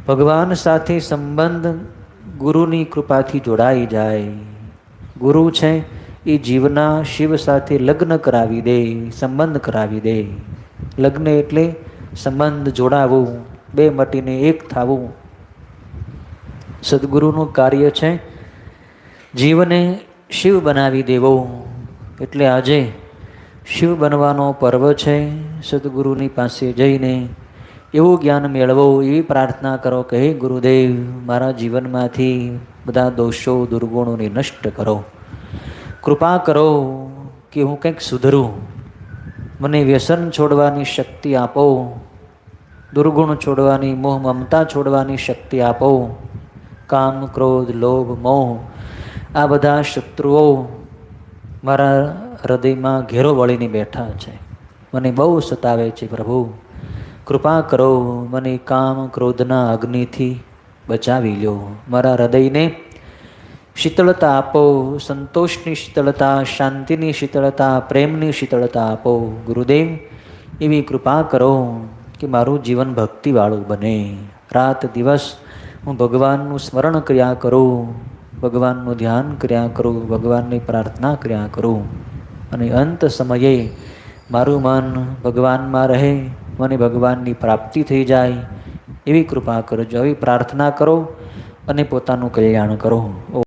ભગવાન સાથે સંબંધ ગુરુની કૃપાથી જોડાઈ જાય. ગુરુ છે એ જીવના શિવ સાથે લગ્ન કરાવી દે, સંબંધ કરાવી દે. લગ્ન એટલે સંબંધ જોડાવવું, બે મટીને એક થવું. સદગુરુનું કાર્ય છે જીવને શિવ બનાવી દેવો. એટલે આજે શિવ બનવાનો પર્વ છે. સદગુરુની પાસે જઈને એવું જ્ઞાન મેળવો, એવી પ્રાર્થના કરો કે હે ગુરુદેવ, મારા જીવનમાંથી બધા દોષો દુર્ગુણોને નષ્ટ કરો. કૃપા કરો કે હું કંઈક સુધરું. મને વ્યસન છોડવાની શક્તિ આપો, દુર્ગુણ છોડવાની, મોહ મમતા છોડવાની શક્તિ આપો. કામ, ક્રોધ, લોભ, મોહ આ બધા શત્રુઓ મારા હૃદયમાં ઘેરો વળીને બેઠા છે. મને બહુ સતાવે છે પ્રભુ. કૃપા કરો, મને કામ ક્રોધના અગ્નિથી બચાવી લો. મારા હૃદયને શીતળતા આપો, સંતોષની શીતળતા, શાંતિની શીતળતા, પ્રેમની શીતળતા આપો. ગુરુદેવ, એવી કૃપા કરો કે મારું જીવન ભક્તિવાળું બને. રાત દિવસ હું ભગવાનનું સ્મરણ કર્યા કરું, ભગવાનનું ધ્યાન કર્યા કરું, ભગવાનની પ્રાર્થના કર્યા કરું, અને અંત સમયે મારું મન ભગવાનમાં રહે, મને ભગવાનની પ્રાપ્તિ થઈ જાય, એવી કૃપા કરજો. આવી પ્રાર્થના કરો અને પોતાનું કલ્યાણ કરો.